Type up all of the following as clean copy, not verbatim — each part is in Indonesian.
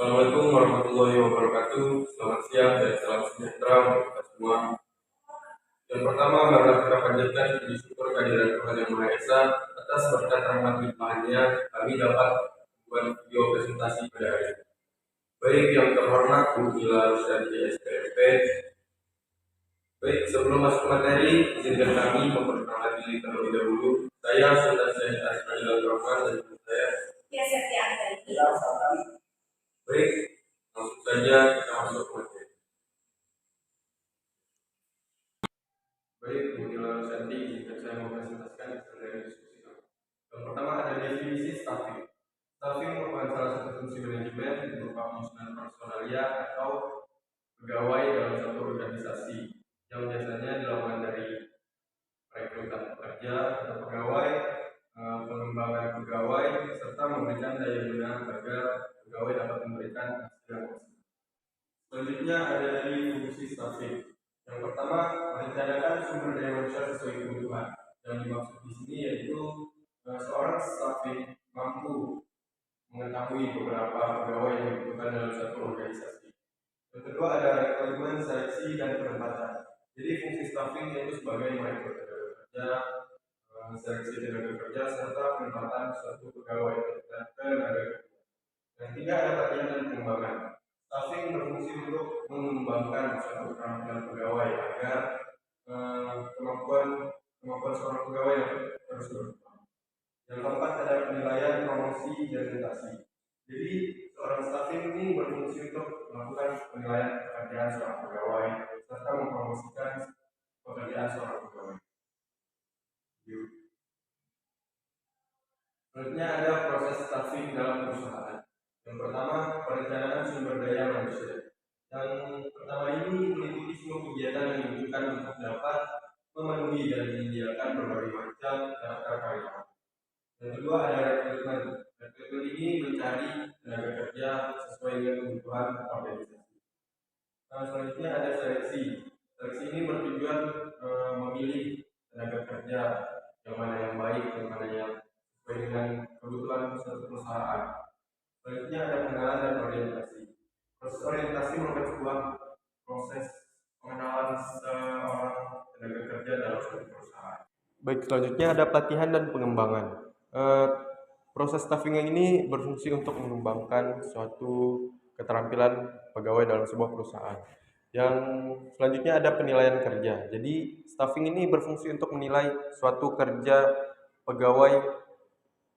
Assalamualaikum warahmatullahi wabarakatuh. Selamat siang dan salam sejahtera untuk kita semua. Yang pertama, marilah kita panjatkan puji syukur kehadiran Tuhan Yang Maha Esa atas berkat rahmat limpahannya kami dapat membuat video presentasi pada hari ini. Baik yang terhormat Bu Ila Rusyadi SPMP. Baik, sebelum masuk materi, izinkan kami memperkenalkan diri terlebih dahulu. Saya Sultan Syed Asmaul Rahman dan saya Setia Anggraini. Baik, langsung saja kita masuk ke materi. Baik, Bu Ila Rusyadi, izinkan saya mempresentasikan dari diskusi kami. Yang pertama ada definisi staffing. Staffing merupakan salah satu fungsi manajemen berupa penyusunan personalia atau pegawai dalam suatu organisasi yang biasanya dilakukan dari rekrutan pekerja atau pegawai, pengembangan pegawai, serta memberikan daya guna agar pegawai dapat memberikan hasil yang maksimal. Selanjutnya ada dari fungsi staffing. Yang pertama, merencanakan sumber daya manusia sesuai kebutuhan. Yang dimaksud di sini yaitu seorang staffing mampu mengetahui beberapa pegawai yang dibutuhkan dalam satu organisasi. Yang kedua ada rekrutmen, seleksi, dan penempatan. Jadi fungsi staffing yaitu sebagai merekrut tenaga kerja, seleksi tenaga kerja, serta penempatan suatu pegawai dan tenaga kerja. Yang ketiga ada pelatihan dan pengembangan. Staffing berfungsi untuk mengembangkan suatu keterampilan pegawai agar kemampuan seorang pegawai yang terus berkembang. Yang keempat ada penilaian, promosi, dan mutasi. Jadi seorang staffing ini berfungsi untuk melakukan penilaian pekerjaan seorang pegawai serta mempromosikan pekerjaan seorang pegawai. Selanjutnya ada proses staffing dalam perusahaan. Yang pertama, perencanaan sumber daya manusia. Yang pertama ini meliputi semua kegiatan yang dibutuhkan untuk dapat memenuhi dan menyediakan berbagai macam daftar karyawan. Yang kedua ada rekrutmen. Rekrutmen ini mencari tenaga kerja sesuai dengan kebutuhan organisasi. Selanjutnya ada seleksi. Seleksi ini bertujuan memilih tenaga kerja yang mana yang baik, yang mana yang sesuai dengan kebutuhan suatu perusahaan. Selanjutnya ada pengenalan dan orientasi. Proses orientasi merupakan sebuah proses pengenalan seorang tenaga kerja dalam suatu perusahaan. Baik, selanjutnya ada pelatihan dan pengembangan. Proses staffing ini berfungsi untuk mengembangkan suatu keterampilan pegawai dalam sebuah perusahaan. Yang selanjutnya ada penilaian kerja. Jadi staffing ini berfungsi untuk menilai suatu kerja pegawai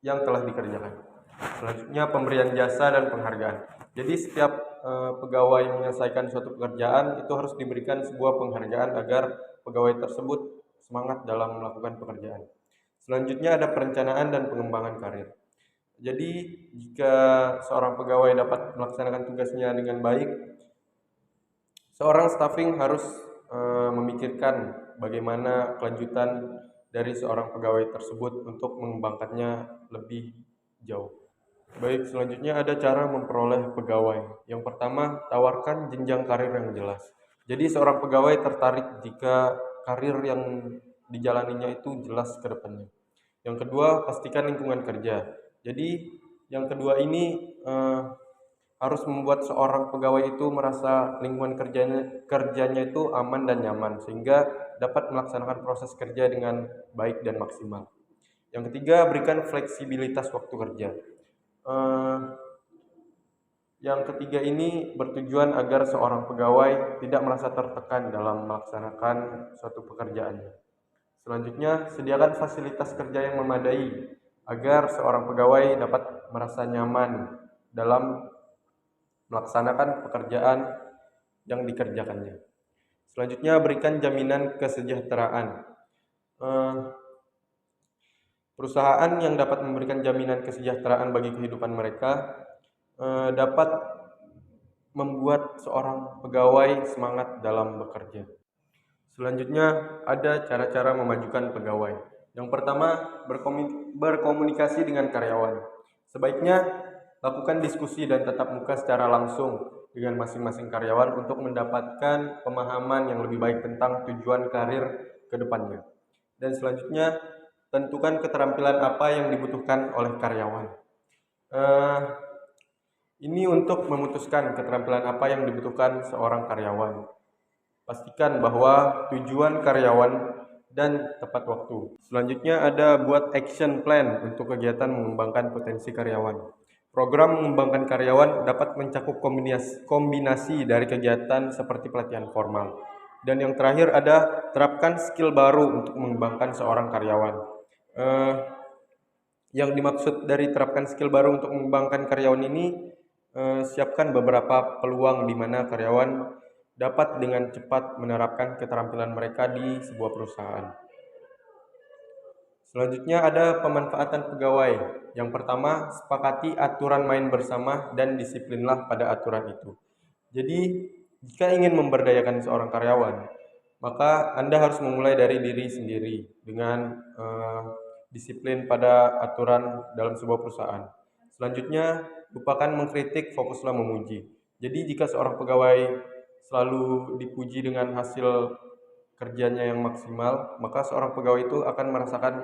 yang telah dikerjakan. Selanjutnya pemberian jasa dan penghargaan. Jadi setiap pegawai menyelesaikan suatu pekerjaan itu harus diberikan sebuah penghargaan agar pegawai tersebut semangat dalam melakukan pekerjaan. Selanjutnya ada perencanaan dan pengembangan karir. Jadi jika seorang pegawai dapat melaksanakan tugasnya dengan baik, seorang staffing harus memikirkan bagaimana kelanjutan dari seorang pegawai tersebut untuk mengembangkannya lebih jauh. Baik, selanjutnya ada cara memperoleh pegawai. Yang pertama, tawarkan jenjang karir yang jelas. Jadi seorang pegawai tertarik jika karir yang dijalaninya itu jelas ke depannya. Yang kedua, pastikan lingkungan kerja. Jadi yang kedua ini harus membuat seorang pegawai itu merasa lingkungan kerjanya itu aman dan nyaman sehingga dapat melaksanakan proses kerja dengan baik dan maksimal. Yang ketiga, berikan fleksibilitas waktu kerja. Yang ketiga ini bertujuan agar seorang pegawai tidak merasa tertekan dalam melaksanakan suatu pekerjaannya. Selanjutnya, sediakan fasilitas kerja yang memadai agar seorang pegawai dapat merasa nyaman dalam melaksanakan pekerjaan yang dikerjakannya. Selanjutnya, berikan jaminan kesejahteraan. Perusahaan yang dapat memberikan jaminan kesejahteraan bagi kehidupan mereka dapat membuat seorang pegawai semangat dalam bekerja. Selanjutnya ada cara-cara memajukan pegawai. Yang pertama, berkomunikasi dengan karyawan. Sebaiknya lakukan diskusi dan tatap muka secara langsung dengan masing-masing karyawan untuk mendapatkan pemahaman yang lebih baik tentang tujuan karir ke depannya. Dan selanjutnya, tentukan keterampilan apa yang dibutuhkan oleh karyawan. Ini untuk memutuskan keterampilan apa yang dibutuhkan seorang karyawan. Pastikan bahwa tujuan karyawan dan tepat waktu. Selanjutnya ada buat action plan untuk kegiatan mengembangkan potensi karyawan. Program mengembangkan karyawan dapat mencakup kombinasi dari kegiatan seperti pelatihan formal. Dan yang terakhir ada terapkan skill baru untuk mengembangkan seorang karyawan. Yang dimaksud dari terapkan skill baru untuk mengembangkan karyawan ini, siapkan beberapa peluang di mana karyawan dapat dengan cepat menerapkan keterampilan mereka di sebuah perusahaan. Selanjutnya ada pemanfaatan pegawai. Yang pertama, sepakati aturan main bersama dan disiplinlah pada aturan itu. Jadi, jika ingin memberdayakan seorang karyawan, maka Anda harus memulai dari diri sendiri dengan disiplin pada aturan dalam sebuah perusahaan. Selanjutnya, lupakan mengkritik, fokuslah memuji. Jadi jika seorang pegawai selalu dipuji dengan hasil kerjanya yang maksimal, maka seorang pegawai itu akan merasakan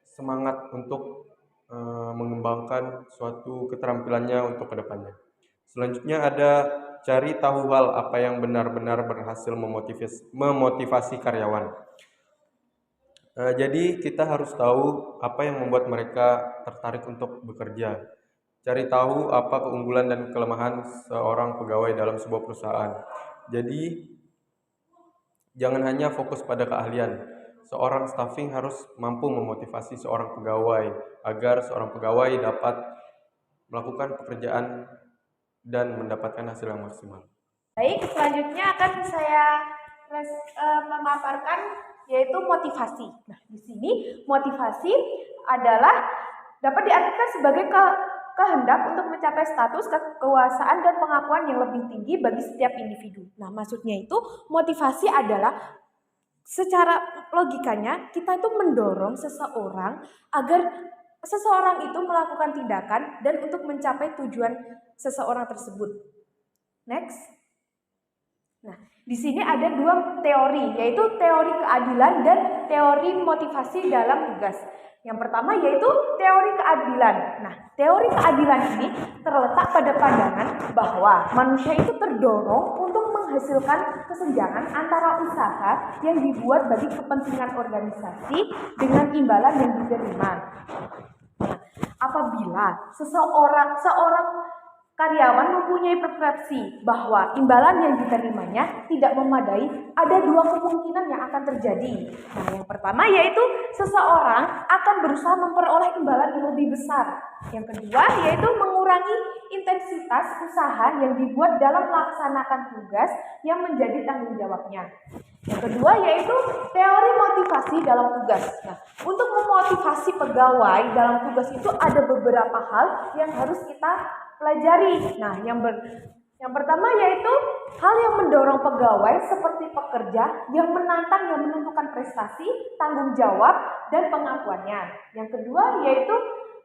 semangat untuk mengembangkan suatu keterampilannya untuk kedepannya. Selanjutnya ada cari tahu hal apa yang benar-benar berhasil memotivasi karyawan. Jadi kita harus tahu apa yang membuat mereka tertarik untuk bekerja. Cari tahu apa keunggulan dan kelemahan seorang pegawai dalam sebuah perusahaan. Jadi jangan hanya fokus pada keahlian. Seorang staffing harus mampu memotivasi seorang pegawai agar seorang pegawai dapat melakukan pekerjaan dan mendapatkan hasil yang maksimal. Baik, selanjutnya akan saya memaparkan yaitu motivasi. Nah, di sini motivasi adalah dapat diartikan sebagai kehendak untuk mencapai status, kekuasaan, dan pengakuan yang lebih tinggi bagi setiap individu. Nah, maksudnya itu motivasi adalah secara logikanya kita itu mendorong seseorang agar seseorang itu melakukan tindakan dan untuk mencapai tujuan seseorang tersebut. Next. Nah, di sini ada dua teori, yaitu teori keadilan dan teori motivasi dalam tugas. Yang pertama yaitu teori keadilan. Nah, teori keadilan ini terletak pada pandangan bahwa manusia itu terdorong untuk menghasilkan kesenjangan antara usaha yang dibuat bagi kepentingan organisasi dengan imbalan yang diterima. Nah, apabila seorang karyawan mempunyai persepsi bahwa imbalan yang diterimanya tidak memadai, ada dua kemungkinan yang akan terjadi. Nah, yang pertama yaitu seseorang akan berusaha memperoleh imbalan yang lebih besar. Yang kedua yaitu mengurangi intensitas usaha yang dibuat dalam melaksanakan tugas yang menjadi tanggung jawabnya. Yang kedua yaitu teori motivasi dalam tugas. Nah, untuk memotivasi pegawai dalam tugas itu ada beberapa hal yang harus kita pelajari. Nah, yang pertama yaitu hal yang mendorong pegawai seperti pekerja yang menantang, yang menentukan prestasi, tanggung jawab, dan pengakuannya. Yang kedua yaitu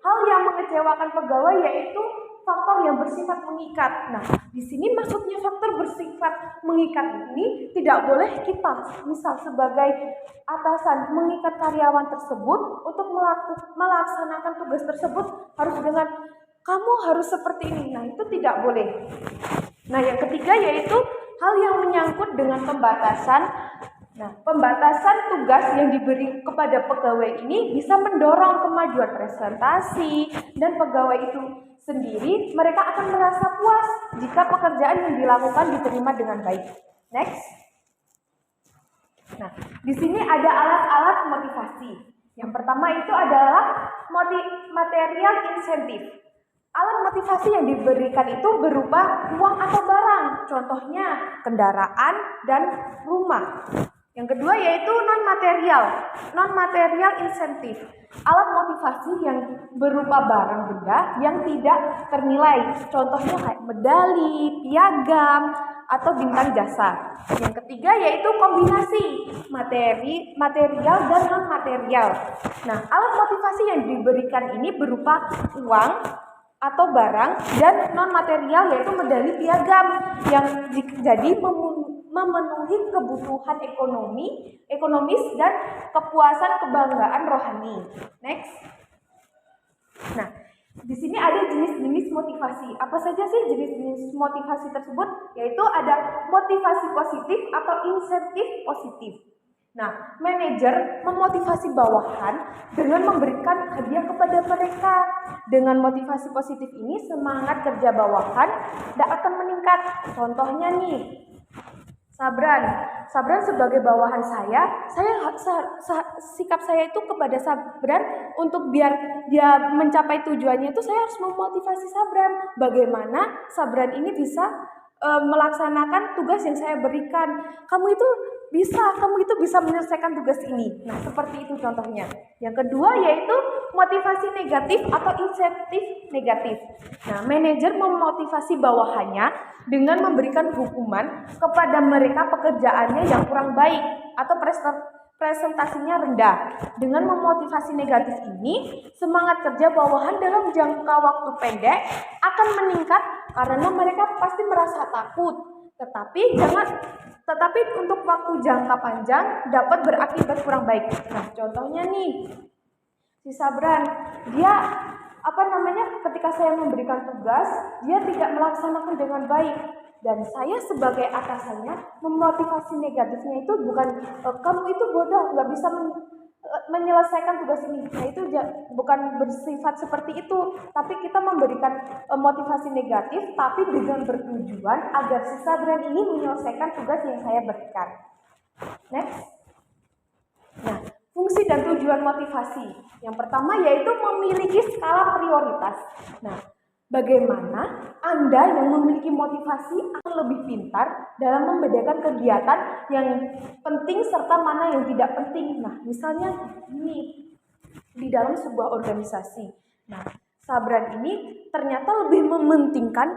hal yang mengecewakan pegawai yaitu faktor yang bersifat mengikat. Nah, di sini maksudnya faktor bersifat mengikat ini tidak boleh kita, misal sebagai atasan, mengikat karyawan tersebut untuk melaksanakan tugas tersebut harus dengan kamu harus seperti ini. Nah, itu tidak boleh. Nah, yang ketiga yaitu hal yang menyangkut dengan pembatasan. Nah, pembatasan tugas yang diberi kepada pegawai ini bisa mendorong kemajuan presentasi dan pegawai itu sendiri mereka akan merasa puas jika pekerjaan yang dilakukan diterima dengan baik. Next. Nah, di sini ada alat-alat motivasi. Yang pertama itu adalah material insentif. Alat motivasi yang diberikan itu berupa uang atau barang, contohnya kendaraan dan rumah. Yang kedua yaitu non-material insentif. Alat motivasi yang berupa barang benda yang tidak ternilai, contohnya kayak medali, piagam, atau bintang jasa. Yang ketiga yaitu kombinasi material dan non-material. Nah, alat motivasi yang diberikan ini berupa uang atau barang dan non material yaitu medali, piagam yang jadi memenuhi kebutuhan ekonomis dan kepuasan kebanggaan rohani. Next. Nah, Di sini ada jenis-jenis motivasi. Apa saja sih jenis-jenis motivasi tersebut? Yaitu ada motivasi positif atau insentif positif. Nah, manajer memotivasi bawahan dengan memberikan hadiah kepada mereka. Dengan motivasi positif ini, semangat kerja bawahan tidak akan meningkat. Contohnya nih, Sabran sebagai bawahan sikap saya itu kepada Sabran untuk biar dia mencapai tujuannya itu saya harus memotivasi Sabran. Bagaimana Sabran ini bisa melaksanakan tugas yang saya berikan. Kamu itu bisa menyelesaikan tugas ini. Nah, seperti itu contohnya. Yang kedua yaitu motivasi negatif atau insentif negatif. Nah, manajer memotivasi bawahannya dengan memberikan hukuman kepada mereka pekerjaannya yang kurang baik atau presentasinya rendah. Dengan memotivasi negatif ini, semangat kerja bawahan dalam jangka waktu pendek akan meningkat karena mereka pasti merasa takut. Tetapi untuk waktu jangka panjang dapat berakibat kurang baik. Nah, contohnya nih, si Sabran, dia ketika saya memberikan tugas, dia tidak melaksanakan dengan baik. Dan saya sebagai atasannya memotivasi negatifnya itu bukan kamu itu bodoh, nggak bisa menyelesaikan tugas ini. Nah, itu bukan bersifat seperti itu, tapi kita memberikan motivasi negatif, tapi dengan bertujuan agar si Sabran ini menyelesaikan tugas yang saya berikan. Next. Nah, fungsi dan tujuan motivasi. Yang pertama yaitu memiliki skala prioritas. Nah, bagaimana Anda yang memiliki motivasi akan lebih pintar dalam membedakan kegiatan yang penting serta mana yang tidak penting. Nah, misalnya ini di dalam sebuah organisasi. Nah, Sabran ini ternyata lebih mementingkan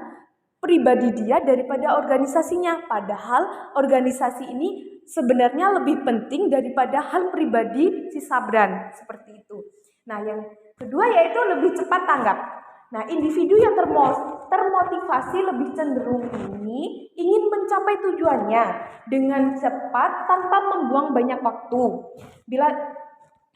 pribadi dia daripada organisasinya. Padahal organisasi ini sebenarnya lebih penting daripada hal pribadi si Sabran. Seperti itu. Nah, yang kedua yaitu lebih cepat tanggap. Nah, individu yang termotivasi lebih cenderung ini ingin mencapai tujuannya dengan cepat tanpa membuang banyak waktu. Bila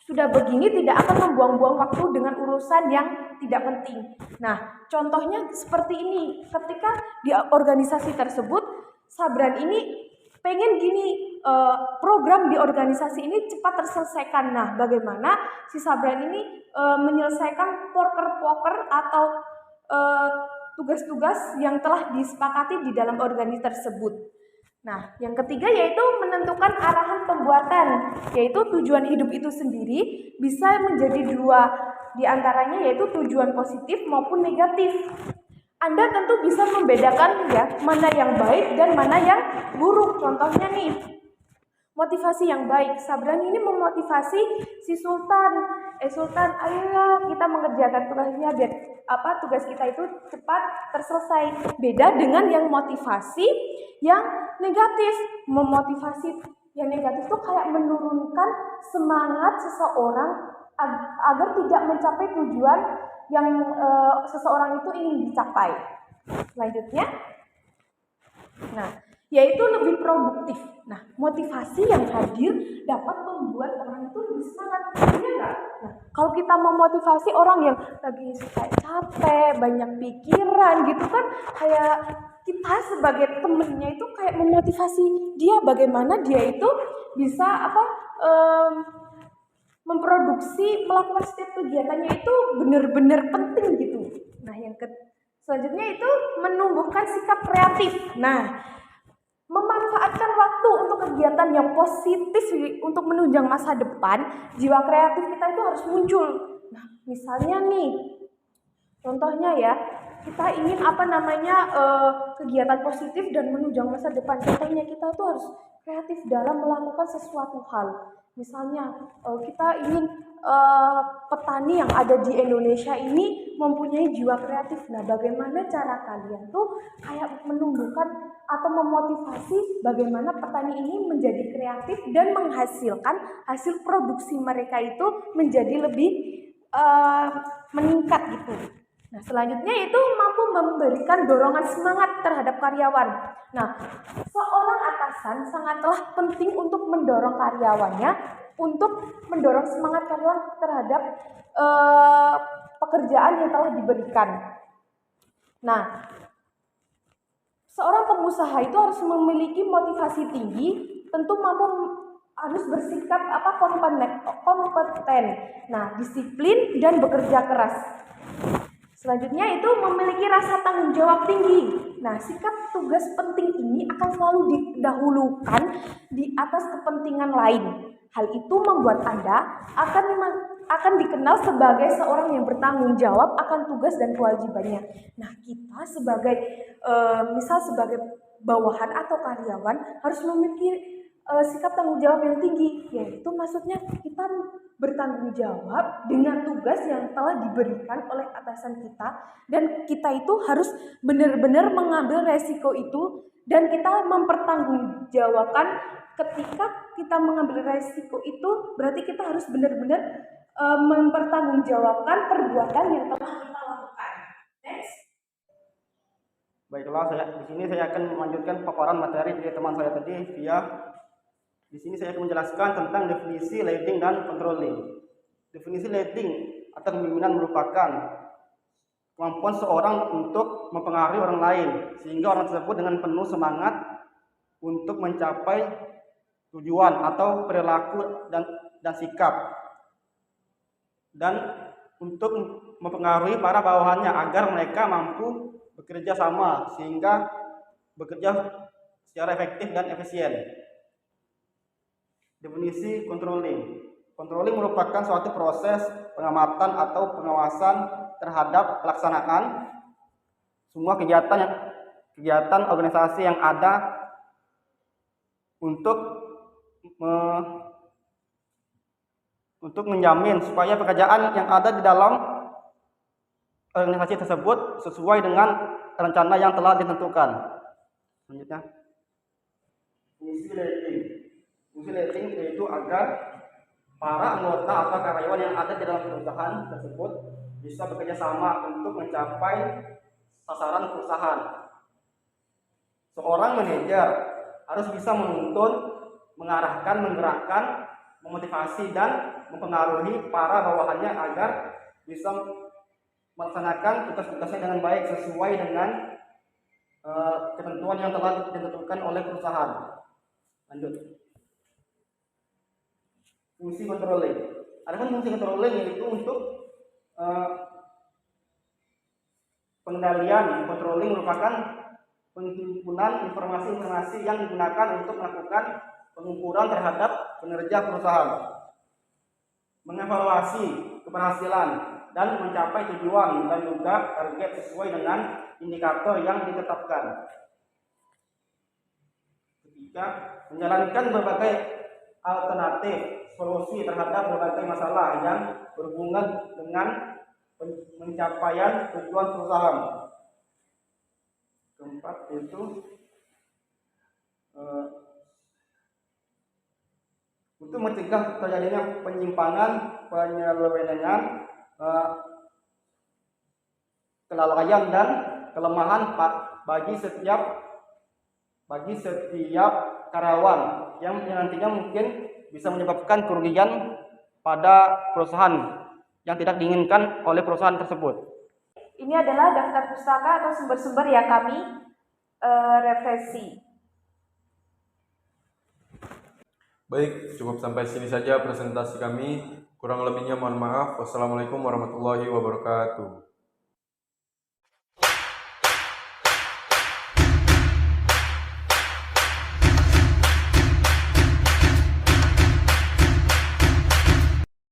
sudah begini tidak akan membuang-buang waktu dengan urusan yang tidak penting. Nah, contohnya seperti ini. Ketika di organisasi tersebut, Sabran ini pengen gini, program di organisasi ini cepat terselesaikan. Nah, bagaimana si Sabran ini menyelesaikan poker atau tugas-tugas yang telah disepakati di dalam organisasi tersebut. Nah, yang ketiga yaitu menentukan arahan pembuatan, yaitu tujuan hidup itu sendiri bisa menjadi dua di antaranya, yaitu tujuan positif maupun negatif. Anda tentu bisa membedakan ya mana yang baik dan mana yang buruk. Contohnya nih, motivasi yang baik. Sabran ini memotivasi si Sultan. Sultan, ayo ya kita mengerjakan tugasnya biar tugas kita itu cepat terselesai. Beda dengan yang motivasi yang negatif. Memotivasi yang negatif itu kayak menurunkan semangat seseorang agar tidak mencapai tujuan yang seseorang itu ingin dicapai. Selanjutnya, nah, yaitu lebih produktif. Nah, motivasi yang hadir dapat membuat orang itu lebih semangat. Iya enggak? Nah, kalau kita memotivasi orang yang lagi capek, banyak pikiran gitu kan, kayak kita sebagai temennya itu kayak memotivasi dia bagaimana dia itu bisa melakukan setiap kegiatannya itu benar-benar penting gitu. Nah, selanjutnya itu menumbuhkan sikap kreatif. Nah, memanfaatkan waktu untuk kegiatan yang positif untuk menunjang masa depan, jiwa kreatif kita itu harus muncul. Nah, misalnya nih, contohnya ya, kita ingin kegiatan positif dan menunjang masa depan. Contohnya kita tuh harus kreatif dalam melakukan sesuatu hal. Misalnya kita ingin petani yang ada di Indonesia ini mempunyai jiwa kreatif. Nah, bagaimana cara kalian tuh kayak menumbuhkan atau memotivasi bagaimana petani ini menjadi kreatif dan menghasilkan hasil produksi mereka itu menjadi lebih meningkat gitu. Nah, selanjutnya itu mampu memberikan dorongan semangat terhadap karyawan. Nah, seorang atasan sangatlah penting untuk mendorong karyawannya, untuk mendorong semangat karyawan terhadap pekerjaan yang telah diberikan. Nah, seorang pengusaha itu harus memiliki motivasi tinggi, tentu harus bersikap kompeten. Nah, disiplin dan bekerja keras. Selanjutnya itu memiliki rasa tanggung jawab tinggi. Nah, sikap tugas penting ini akan selalu didahulukan di atas kepentingan lain. Hal itu membuat Anda akan dikenal sebagai seorang yang bertanggung jawab akan tugas dan kewajibannya. Nah, kita sebagai sebagai bawahan atau karyawan harus memiliki sikap tanggung jawab yang tinggi, yaitu maksudnya kita bertanggung jawab dengan tugas yang telah diberikan oleh atasan kita, dan kita itu harus benar-benar mengambil resiko itu, dan kita mempertanggungjawabkan. Ketika kita mengambil resiko itu berarti kita harus benar-benar mempertanggungjawabkan perbuatan yang telah kita lakukan. Next. Baiklah, di sini saya akan melanjutkan paparan materi dari teman saya tadi di sini saya akan menjelaskan tentang definisi leading dan controlling. Definisi leading atau kepemimpinan merupakan kemampuan seorang untuk mempengaruhi orang lain sehingga orang tersebut dengan penuh semangat untuk mencapai tujuan atau perilaku dan sikap, dan untuk mempengaruhi para bawahannya agar mereka mampu bekerja sama sehingga bekerja secara efektif dan efisien. Definisi controlling. Controlling merupakan suatu proses pengamatan atau pengawasan terhadap pelaksanaan semua kegiatan organisasi yang ada untuk menjamin supaya pekerjaan yang ada di dalam organisasi tersebut sesuai dengan rencana yang telah ditentukan. Selanjutnya, fungsi leading. Fungsi leading yaitu agar para anggota atau karyawan yang ada di dalam perusahaan tersebut bisa bekerja sama untuk mencapai sasaran perusahaan. Seorang manajer harus bisa menuntun, mengarahkan, menggerakkan, memotivasi, dan mempengaruhi para bawahannya agar bisa melaksanakan tugas-tugasnya dengan baik sesuai dengan ketentuan yang telah ditentukan oleh perusahaan. Lanjut. Fungsi controlling. Adapun fungsi controlling yaitu untuk pengendalian. Controlling merupakan penghimpunan informasi-informasi yang digunakan untuk melakukan pengukuran terhadap kinerja perusahaan, mengevaluasi keberhasilan dan mencapai tujuan dan juga target sesuai dengan indikator yang ditetapkan. Ketiga, menjalankan berbagai alternatif solusi terhadap berbagai masalah yang berhubungan dengan pencapaian tujuan perusahaan. Keempat, yaitu untuk mencegah terjadinya penyimpangan, penyelewengan, kelalaian dan kelemahan bagi setiap karyawan yang nantinya mungkin bisa menyebabkan kerugian pada perusahaan yang tidak diinginkan oleh perusahaan tersebut. Ini adalah daftar pustaka atau sumber-sumber yang kami referensi. Baik, cukup sampai sini saja presentasi kami. Kurang lebihnya mohon maaf. Wassalamualaikum warahmatullahi wabarakatuh.